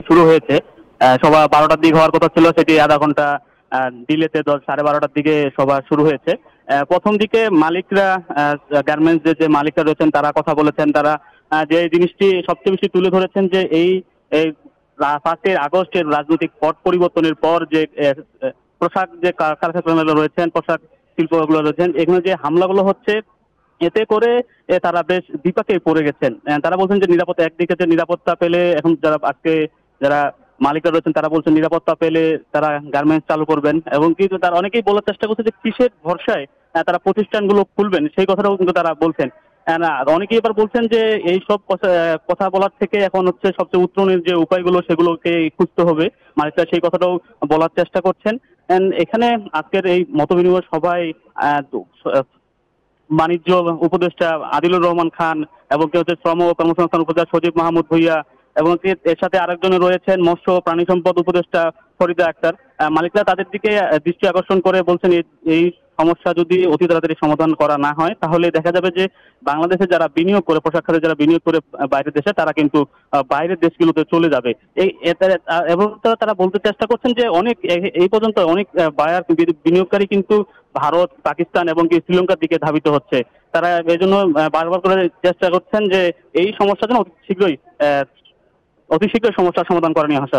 শুরু হয়েছে। সভা 12টার দিকে হওয়ার কথা ছিল, সেটি আধা ঘন্টা ডিলেতে 12:30টার দিকে সভা শুরু হয়েছে। প্রথম দিকে মালিকরা, গার্মেন্টস যে মালিকরা রয়েছেন তারা কথা বলেছেন। তারা যে জিনিসটি সবচেয়ে বেশি তুলে ধরেছেন যে এই 1 আগস্টের রাজনৈতিক পট পরিবর্তনের পর যে পোশাক যে কারখানাগুলো রয়েছেন, পোশাক শিল্পগুলো রয়েছেন, এখানে যে হামলাগুলো হচ্ছে, এতে করে তারা বেশ বিপাকে পড়ে গেছেন। তারা বলছেন যে নিরাপত্তা, একদিকে যে নিরাপত্তা পেলে এখন যারা মালিকরা রয়েছেন তারা বলছেন নিরাপত্তা পেলে তারা গার্মেন্টস চালু করবেন, এবং কিন্তু তারা অনেকেই বলার চেষ্টা করছে যে কিসের ভরসায় তারা প্রতিষ্ঠানগুলো খুলবেন, সেই কথাটাও কিন্তু তারা বলছেন। না, অনেকেই এবার বলছেন যে এই সব কথা বলার থেকে এখন হচ্ছে সবচেয়ে উত্তরণের যে উপায়গুলো সেগুলোকে খুঁজতে হবে। মালিকরা সেই কথাটাও বলার চেষ্টা করছেন। এখানে আজকের এই মতবিনিময় সভায় বাণিজ্য উপদেষ্টা আদিলুর রহমান খান, এবং কেউ হচ্ছে শ্রম ও কর্মসংস্থান উপদেষ্টা সজীব মাহমুদ ভুইয়া, এবং এর সাথে আরেকজনে রয়েছেন মৎস্য ও প্রাণী সম্পদ উপদেষ্টা ফরিদা আক্তার। মালিকরা তাদের দিকে দৃষ্টি আকর্ষণ করে বলছেন এই সমস্যা যদি অতি তাড়াতাড়ি সমাধান করা না হয় তাহলে দেখা যাবে যে বাংলাদেশে যারা বিনিয়োগ করে, পোশাক খাতে যারা বিনিয়োগ করে বাইরের দেশে, তারা কিন্তু বাইরের দেশগুলোতে চলে যাবে। এবং তারা বলতে চেষ্টা করছেন যে এই পর্যন্ত অনেক বায়ার বিনিয়োগকারী কিন্তু ভারত, পাকিস্তান এবং কি শ্রীলঙ্কার দিকে ধাবিত হচ্ছে। তারা এই জন্য বারবার করে চেষ্টা করছেন যে এই সমস্যা যেন অতি শীঘ্রই সমস্যার সমাধান করে নেওয়া হয়।